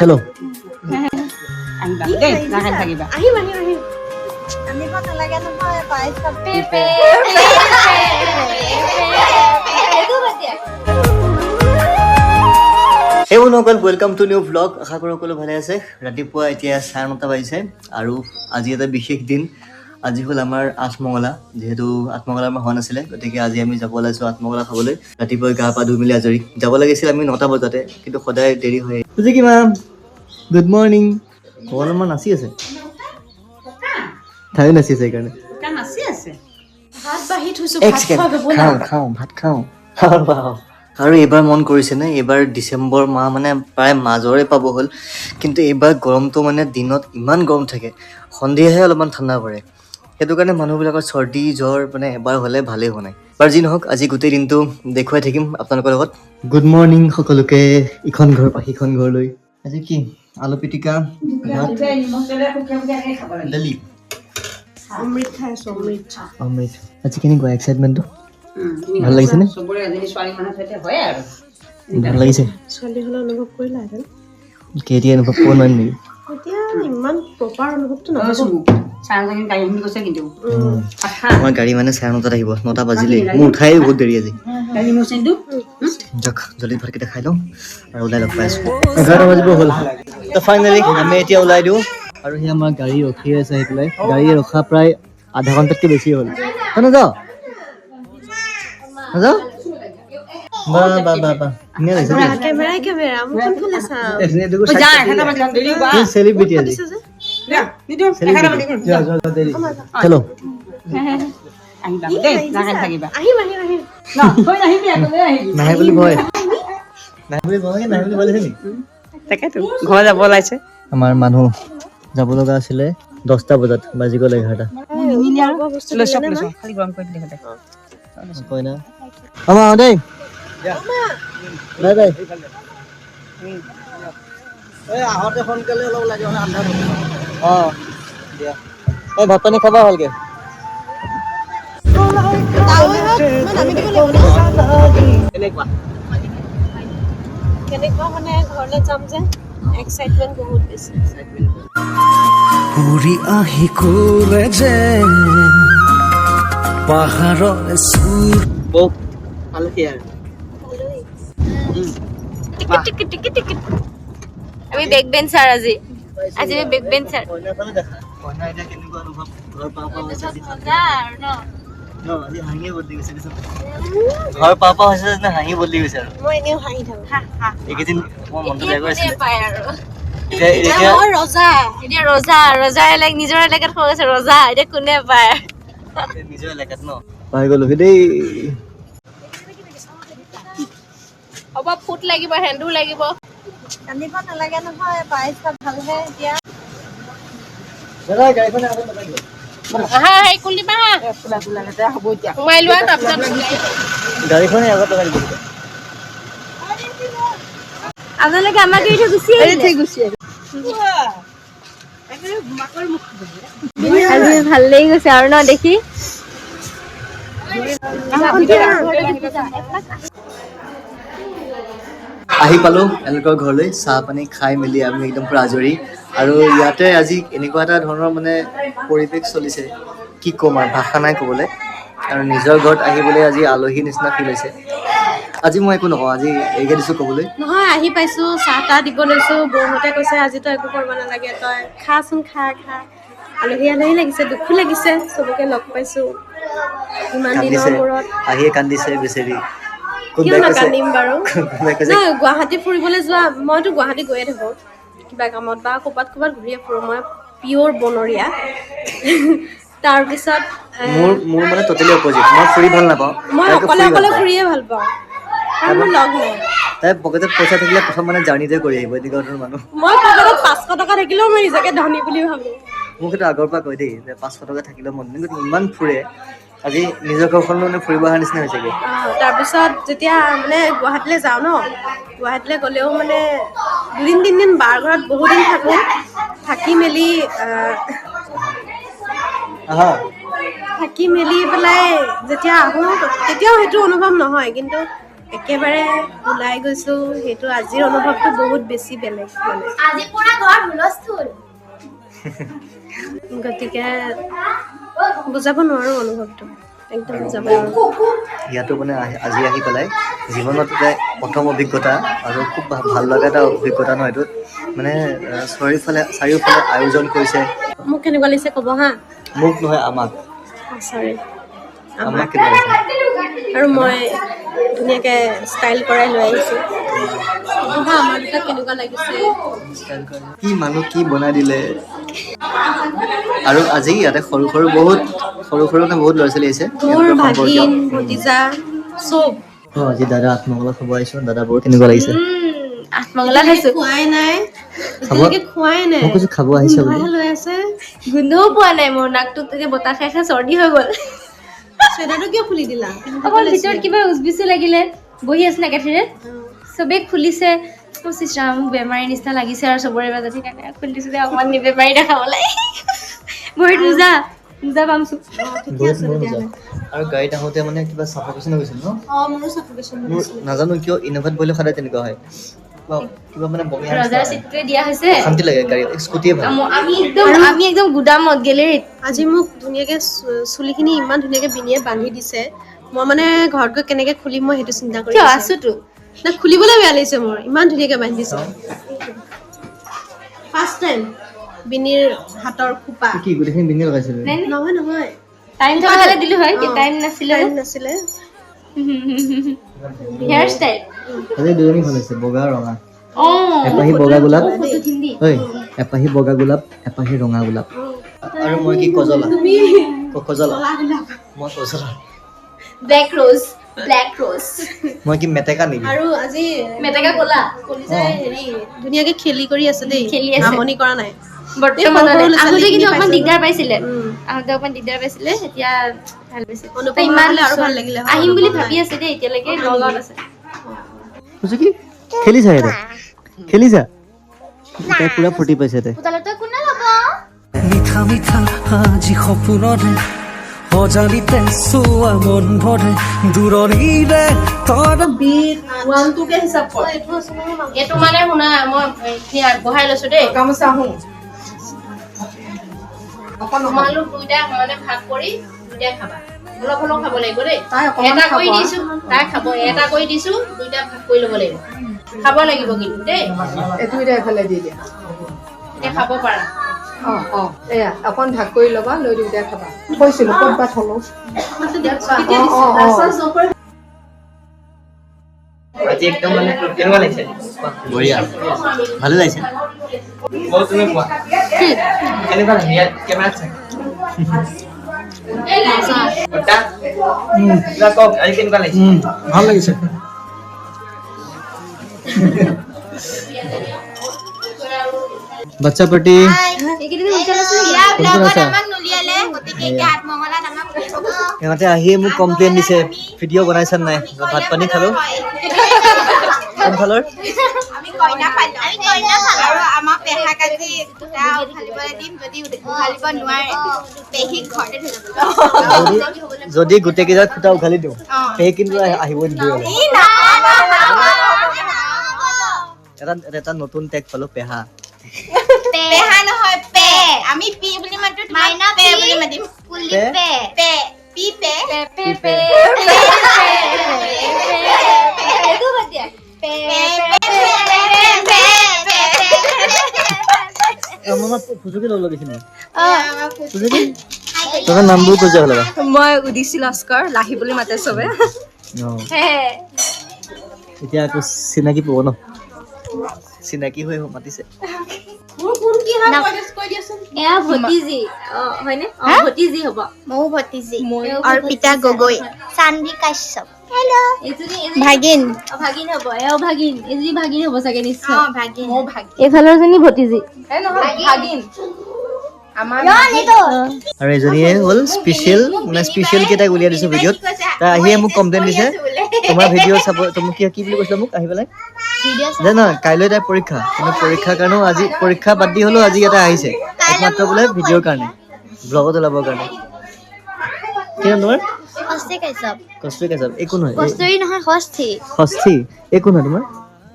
চলো Hey everyone, welcome to new vlog. আশা কৰো সকলো ভালে আছে। ৰাতিপুৱা এতিয়া 9:30 বাজিছে আৰু আজি এটা বিশেষ দিন। আজি হল আমাৰ আঠমঙলা, যেহেতু আঠমঙলা আমাৰ হোৱা নাছিলে, গতিকে আজি আমি যাব ওলাইছো আঠমঙলা খাবলৈ। ৰাতিপুৱা গা পা ধুই মেলি আজৰি যাব লাগিছিল আমি 9টা বজাতে, কিন্তু সদায় দেৰি হয়। বুজি কি মা গুড মৰ্নিং। অলপমান নাচি আছে, তাই নাচি আছে সেইকাৰণে ভাত খাওঁ। আৰু এইবাৰ মন কৰিছে নে, এইবাৰ ডিচেম্বৰ মাহ মানে প্ৰায় মাজৰে পাব হ'ল, কিন্তু এইবাৰ গৰমটো মানে দিনত ইমান গৰম থাকে, সন্ধিয়াহে অলপমান ঠাণ্ডা পৰে। সেইটো কাৰণে মানুহবিলাকৰ চৰ্দি জ্বৰ মানে এবাৰ হ'লে ভালেই হোৱা নাই। বাৰু যি নহওক, আজি গোটেই দিনটো দেখুৱাই থাকিম আপোনালোকৰ লগত। গুড মৰ্ণিং সকলোকে, ইখন ঘৰ পৰা সিখন ঘৰলৈ। আজি কি আলু পিটিকা, দালি, অমৃত। আজি কেনেকুৱা এক্সাইটমেণ্টটো? ভাল লাগিছে নে? ভাল লাগিছে। ছোৱালী হলে অনুভৱ কৰিলাহেঁতেন, কেতিয়া অনুভৱ কৰিব নোৱাৰিম নেকি? এতিয়া ইমান প্ৰপাৰ অনুভৱটো নহ'ব। আমাৰ গাড়ী মানে 9:30 আহিব, 9টা বাজিলেই। মোৰ উঠাই বহুত দেৰি আজি। যাওক জলদি ভাতকেইটা খাই লওঁ আৰু ওলাই লগ পাই আছো। 11টা বাজিব হ'ল। তো ফাইনেলি আমি এতিয়া ওলাই দিওঁ আৰু সেই আমাৰ গাড়ী ৰখি আছে আহি পেলাই। গাড়ী ৰখা প্ৰায় আধা ঘণ্টাতকৈ বেছি হ'ল। নাযাওঁ নাযাওঁ বা বা বা বা ধুনীয়া লাগিছে। কেমেৰা মোক কোনফালে চাওঁ? চেলিব্ৰিটি আজি। চলো নাহে বুলি ভয়, নাহে বুলি ভয়, নাহে বুলি ভয় লাগিছে নেকি? তাকেতো ঘৰ যাব ওলাইছে। আমাৰ মানুহ যাব লগা আছিলে 10টা বজাত, বাজি গ'ল 11টা। কয় না আমা দেই বাই বাই। আহোঁতে সোনকালে অলপ লাগে, আন্ধাৰ হ'ব। অঁ দিয়া, এই ভাত পানী খাবা ভালকে। কেনেকুৱা মানে ঘৰলৈ যাম যে এক্সাইটমেণ্ট বহুত বেছি। উৰি আহি ক'লে যে পাহাৰৰ চুৰ বৌ পালেহি আৰু আমি বেক বেঞ্চাৰ আজি আমি বেক বেঞ্চাৰ। কইনা এতিয়া কেনেকুৱা অনুভৱ? ঘৰ পাওঁ পাওঁ হৈছে আজি হাঁহিয়ে বদলি গৈছে। ঘৰ পাওঁ পাওঁ হৈছে যেনে হাঁহি বদলি গৈছে আৰু। মই এনেও হাঁহি থাকোঁ। এইকেইদিন মোৰ মনটো বেয়া কৰিছিলে। ৰজা নিজৰ এলেকাত হৈ গৈছে ৰজা, এতিয়া কোনে পায়? নিজৰ এলেকাত ন পাই গ'লো দেই। হ'ব ফুট লাগিব, হেন্দু লাগিব। কান্দিব নালাগে নহয়, পাইছা ভালহে এতিয়া। দাদা গাড়ীখন আগত লগাই দিয়ক। গাড়ীখনে আগত লগাই দিব। আপোনালোকে আমাক এৰি থৈ গুচি আহিলে। আজি ভাল লাগি গৈছে আৰু ন দেখি। আহি পালো এওঁলোকৰ ঘৰলৈ, চাহ পানী খাই মেলি আমি একদম পুৰা আজৰি। আৰু ইয়াতে আজি এনেকুৱা এটা ধৰণৰ মানে পৰিৱেশ চলিছে, কি ক'ম আৰু ভাষা নাই ক'বলৈ। আৰু নিজৰ ঘৰত আহিবলৈ আজি আলহী নিচিনা ফিল হৈছে। আজি মই একো নকওঁ, আজি এইকে দিছোঁ ক'বলৈ। নহয় আহি পাইছোঁ, চাহ তাহ দিব লৈছোঁ, বৌহঁতে কৈছে আজি তই একো কৰিব নালাগে, তই খাচোন খা। আলহী আলহী লাগিছে, দুখো লাগিছে, চবকে লগ পাইছোঁ ইমান দিনৰ কান্দিছে, মূৰত। আহিয়ে কান্দিছে বেচেৰি। কিয় নাকান্দিম বাৰু? নহয় গুৱাহাটী ফুৰিবলৈ যোৱা, মইতো গুৱাহাটী গৈয়ে থাকোঁ কিবা কামত বা ক'ৰবাত ঘূৰিয়ে ফুৰোঁ। মই পিয়'ৰ বনৰীয়া। তাৰপিছত মোৰ মানে টোটেলি অপজিট। মই ফুৰি ভাল নাপাওঁ, মই অকলে ফুৰিয়ে ভাল পাওঁ, কাৰণ মোৰ লগ নাই। তাই পকেটত পইচা থাকিলে প্ৰথম মানে জাৰ্ণিতে কৰি আহিব, এনেকুৱা ধৰণৰ মানুহ। মই পকেটত 500 টকা থাকিলেও মই নিজকে ধনী বুলি ভাবোঁ। মোক সেইটো আগৰ পৰা কয় দেই, যে 500 টকা থাকিলেও মন, কিন্তু ইমান ফুৰে। আজি নিজৰ ঘৰখন মানে ফুৰিব অহাৰ নিচিনা হৈছেগে। তাৰপিছত যেতিয়া মানে গুৱাহাটীলৈ যাওঁ ন, গুৱাহাটীলৈ গ'লেও মানে 2-3 দিন বাৰ ঘৰত বহুত দিন থাকোঁ। থাকি মেলি পেলাই যেতিয়া আহোঁ তেতিয়াও সেইটো অনুভৱ নহয়, কিন্তু একেবাৰে ওলাই গৈছোঁ সেইটো আজিৰ অনুভৱটো বহুত বেছি বেলেগ মানে আজি পুৰা ঘৰ হুলস্থুল গতিকে বুজাব নোৱাৰোঁ অনুভৱটো একদম বুজাব নোৱাৰোঁ ইয়াতো মানে আজি আহি পেলাই জীৱনত এটা প্ৰথম অভিজ্ঞতা আৰু খুব ভাল লগা এটা অভিজ্ঞতা ন এইটোত মানে চাৰিওফালে আয়োজন কৰিছে মোক কেনেকুৱা লাগিছে ক'ব হা মোক নহয় আমাক চৰি আমাক কেনেকুৱা লাগিছে আৰু মই ধুনীয়াকৈ ষ্টাইল কৰাই লৈ আহিছোঁ ক'বা আমাৰ দুটাক কেনেকুৱা লাগিছে কি মানুহ কি বনাই দিলে আৰু আজি ইয়াতে সৰু সৰু বহুত ল'ৰা ছোৱালী আহিছে মোৰ ভাগিন ভতিজা চব আজি দাদা আত্মকলা খাব আহিছোঁ দাদা বৰ কেনেকুৱা লাগিছে আত্মগলা খাইছো খোৱাই নাই এতিয়ালৈকে খোৱাই নাই মই কৈছোঁ খাব আহিছে বুলি গোন্ধাই লৈ আছে গোন্ধও পোৱা নাই মোৰ নাকটোত তেতিয়া বতাহ খাই খাই চৰ্দি হৈ গ'ল চুৱেটাৰটো কিয় খুলি দিলা অকল ভিতৰত কিবা উজবিচি লাগিলে বহি আছিলে একেঠিৰে চবেই খুলিছে চিষ্টাৰ মোক বেমাৰী নিচিনা লাগিছে আৰু চবৰে মাজত সেইকাৰণে খুলি দিছোঁ যে অকণমান বেমাৰী দেখাবলৈ ভৰিত মোজা পামছো আৰু গাড়ীত আহোঁতে মানে কিবা চাফাকেশ্যন গৈছিল ন মোৰো চাফিকেশ্যন মোৰ নাজানো কিয় ইন'ভাত বহিলে সদায় তেনেকুৱা হয় কিবা মানে বমি ৰজাৰ চিটটোৱে দিয়া হৈছে শান্তি লাগে গাড়ী স্কুটিয়ে ভাল আমি একদম গুদামত গেলেৰীত আজি মোক ধুনীয়াকৈ চুলিখিনি ইমান ধুনীয়াকৈ বিনিয়ে বান্ধি দিছে মই মানে ঘৰত গৈ কেনেকৈ খুলিম মই সেইটো চিন্তা কৰি কিয় আছোঁ আছোতো না খুলিবলৈ বেয়া লাগিছে মোৰ ইমান ধুনীয়াকৈ বান্ধি দিছে ফাৰ্ষ্ট টাইম বিনিৰ হাতৰ খোপা কি গোটেইখিনি বিনি লগাইছিল নহয় নহয় টাইম থকা হ'লে দিলো হয় টাইম নাছিলে টাইম নাছিলে হেয়াৰ ষ্টাইল আজি দুজনী ভাল হৈছে বগা ৰঙা অঁ এপাহি বগা গোলাপ হিন্দী ঐ এপাহি বগা গোলাপ এপাহি ৰঙা গোলাপ আৰু মই কি কজলা কজলা মই কজলা ব্লেক ৰ'জ মই কি মেটেকা নেকি আৰু আজি মেটেকা ক'লা কলিজাই হেৰি ধুনীয়াকৈ খেলি কৰি আছে দেই খেলি আছে। আমনি কৰা নাই বৰ্তমান সৰু ল'ৰা আহোঁতে ছোৱালীখিনি কিন্তু অকণমান পাইছে। দিগদাৰ পাইছিলে এতিয়া ভাল পাইছে অনুপম তাই ইমান হ'লে আৰু ভাল লাগিলে হয়, আহিম বুলি অনুপম ভাবি আছে দেই এতিয়ালৈকে নগাঁৱত আছে কৈছো কি খেলিছা ইয়াতে খেলিছা তাই পুৰা ফূৰ্তি পাইছে তাই পুতলাটো কোনে ল'ব মিঠা মিঠা আজি সপোনৰে অজানিতে চোৱা মন ভৰে দূৰণিৰে তৰা বিট 1 2 কে হিচাপ কৰ এইটো মানে শুনা মই এইখিনি আগবঢ়াই লৈছো দেই গামোচা আহোঁ তোমালোক দুইটাই সমানে ভাগ কৰি দুইটাই খাবা অলপ অলপ খাব লাগিব দেই তাই অকণমান এটা খাব কৰি দিছো তাই খাব এটা কৰি দিছো দুইটা ভাগ কৰি ল'ব লাগিব খাব লাগিব কিন্তু দেই এইটো এতিয়া এফালে দি দিয়া এতিয়া খাব পাৰা এয়া অকণ ভাগ কৰি ল'বা লৈ দুয়োটাই খাবা থৈছিলোঁ ক'ত বা থলোঁ আজি একদম মানে কেনেকুৱা লাগিছে বঢ়িয়া ভালে লাগিছে বহুত তুমি কোৱা কেনেকুৱা লাগে ইয়াত কেমেৰাত চাই বৰ্তা কিবা কওক আজি কেনেকুৱা লাগিছে ভাল লাগিছে বাচ্চা পাৰ্টি সিহঁতে আহিয়ে মোক কমপ্লেইন দিছে ভিডিঅ' বনাইছা নাই ভাত পানী খালো কোনফালৰ আমি কইনা পালো আৰু আমাৰ পেহাক আজি দুটা উঘালিবলৈ দিম যদি উঘালিব নোৱাৰে পেহীক ঘৰতে থৈ যাব যদি গোটেই কেইটাত খুটা উঘালি দিওঁ সেই কিন্তু আহিব নিদিয়ে এটা নতুন টেগ পালো পেহা পেহা নহয় পে আমি পি বুলি মাতো মাইনা পে বুলি মাতিম কুলি pay pay P pay pay pay এইটো বাদ দিয়া পে আমাৰ ফুচুকি ল'ব লাগিছিলে ফুচুকি তোমাৰ নামবোৰ কৈ যাব লগা মই উদিচি লস্কৰ লাহি বুলি মাতে চবে এতিয়া আকৌ চিনাকি পাব ন চিনাকি হৈ মাতিছে এয়া ভতিজী হয়নে ভতিজী হ'ব মৌ ভতিজী অৰ্পিতা গগৈ চান্দি কাশ্যপ হেল্ল' এইজনী ভাগিন ভাগিন হ'ব এয়াও ভাগিন এজনী ভাগিন হ'ব চাগে নিশ্চয় ভাগিন এইফালৰ জনী ভতিজী এই নহয় ভাগিন আমাৰ আৰু এজনীয়ে হ'ল স্পেচিয়েল মানে স্পেচিয়েল কেইটাক উলিয়াই দিছো ভিডিঅ'ত তাই আহিয়ে মোক কমপ্লেইন দিছে তোমাৰ ভিডিঅ' চাব তুমি কি বুলি কৈছিলা মোক আহি পেলাই যে নহয় কাইলৈ তাই পৰীক্ষা কিন্তু পৰীক্ষাৰ কাৰণেও আজি পৰীক্ষা বাদ দি হ'লেও আজি এটা আহিছে একমাত্ৰ বোলে ভিডিঅ'ৰ কাৰণে ব্লগত ওলাবৰ কাৰণে কি নাম তোমাৰ কষ্টে কাইছব কষ্টৰি কাচাব একো নহয় কষ্টৰি নহয় ষষ্ঠী ষষ্ঠী একো নহয় তোমাৰ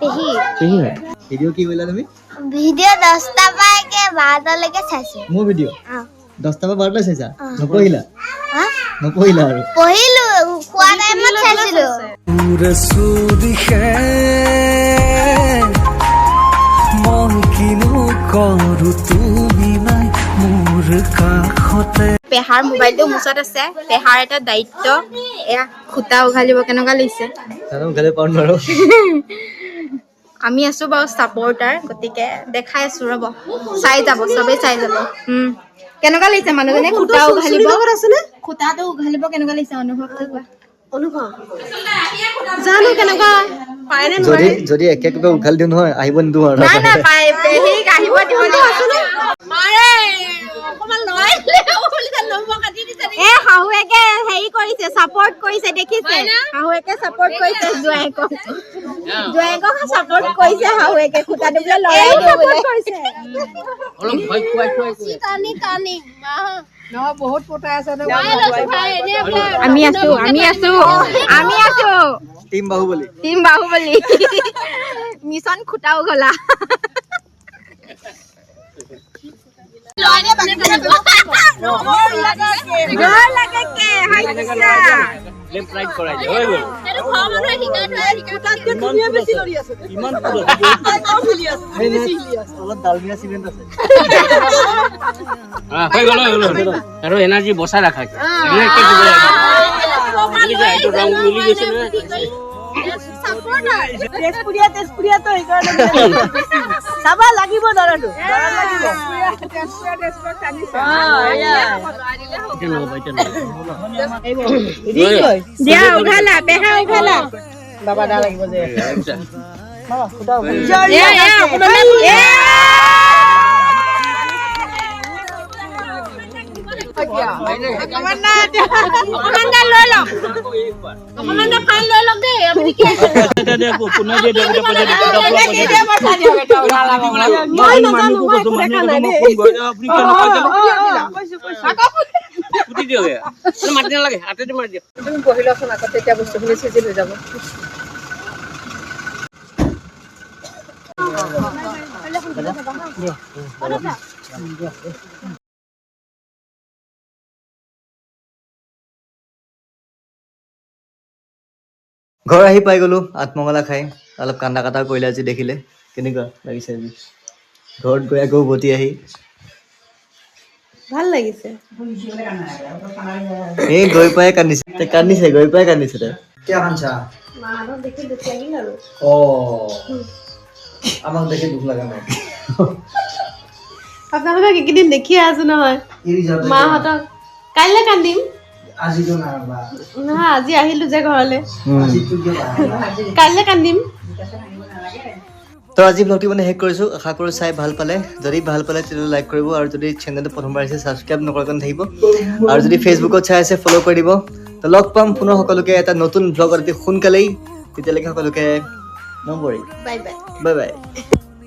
পেহী পেহী হয় ভিডিঅ' কি কৰিলা তুমি ভিডিঅ' 10টা পাইকে 12টালৈকে চাইছো মোৰ ভিডিঅ' অ 10টা পৰা 12টা চাইছা নপঢ়িলা হা নপঢ়িলা আৰু পঢ়িলো খোৱা টাইমত চাইছিলো তোৰে চুদিশে মই কিনো কৰো তুমি নাই মোৰ কাষতে পেহাৰ মোবাইলটো মুচত আছে পেহাৰ এটা দায়িত্ব এয়া খুটা উঘালিব কেনেকুৱা লাগিছে জানো গালে পাউন নোৱাৰো আমি আছো বাৰু সাপোৰ্টাৰ গতিকে দেখাই আছো ৰব চাই যাব সবেই চাই যাব কেনেকুৱা লাগিছে মানুহজনে খুটা উঘালিব খুটাটো উঘালিব কেনেকুৱা লাগিছে অনুভৱটো কোৱা অনুভৱ জানো কেনেকুৱা পায়নে যদি যদি একে একে উঘালি দিওঁ নহয় আহিব নিদিওঁ আৰু নাই নাই পাই পেহীক আহিব দিব মাৰে অকমান এ শাহুৱেকে হেৰি কৰিছে সাপোৰ্ট কৰিছে দেখিছে শাহুৱেকে সাপোৰ্ট কৰিছে জোৱাইকক সাপোৰ্ট কৰিছে শাহুৱেকে খুটাটো বোলে লৰাই দিব বোলে অলপ ভয় খুৱাই টানি নহয় বহুত পতাই আছে আমি আছো টিম বাহুবলী টিম বাহুবলী মিছন খুটাও গলা লেফট ৰাইট কৰাই দিয়া হৈ গ'ল ইমান অলপ ডালমিয়া চিমেণ্ট আছে হৈ গ'ল আৰু এনাৰ্জি বচাই ৰাখা এনেকৈ দিব লাগিব মিলি যায় এইটো ৰং মিলি গৈছে নহয় চাবা লাগিব দৰাটো দিয়া উঘালা পেহা উঘালা বাবা দা লাগিব যে মাতি নালাগে হাতেদি মাৰি দিয়া তুমি বহি লোৱাচোন আগত তেতিয়া বস্তুখিনি চিজিল হৈ যাব ঘৰ আহি পাই গ'লো আত্মঙলা খাই অলপ কান্দা কাটা কৰিলে আজি দেখিলে কেনেকুৱা লাগিছে আজি ঘৰত গৈ আকৌ উভতি আহি ভাল লাগিছে এই গৈ পাই কান্দিছে গৈ পাই কান্দিছে তাই কিয় কান্দছা মাহঁতক দেখি দুখ লাগিল আৰু আমাক দেখি দুখ লগা নাই আপোনালোকক এইকেইদিন দেখিয়ে আছো নহয় মাহঁতক কাইলৈ কান্দিম নহয় আজি আহিলো যে ঘৰলে কাইলৈ কান্দিম তো আজি ব্লগটি মানে শেষ কৰিছোঁ আশা কৰোঁ চাই ভাল পালে যদি ভাল পালে তেতিয়া লাইক কৰিব আৰু যদি চেনেলটো প্ৰথমবাৰ আহিছে ছাবস্ক্ৰাইব নকৰাকৈ থাকিব আৰু যদি ফেচবুকত চাই আছে ফ'ল' কৰি দিব তো লগ পাম পুনৰ সকলোকে এটা নতুন ব্লগত অতি সোনকালেই তেতিয়ালৈকে সকলোকে নম্বৰী বাই বাই বাই বাই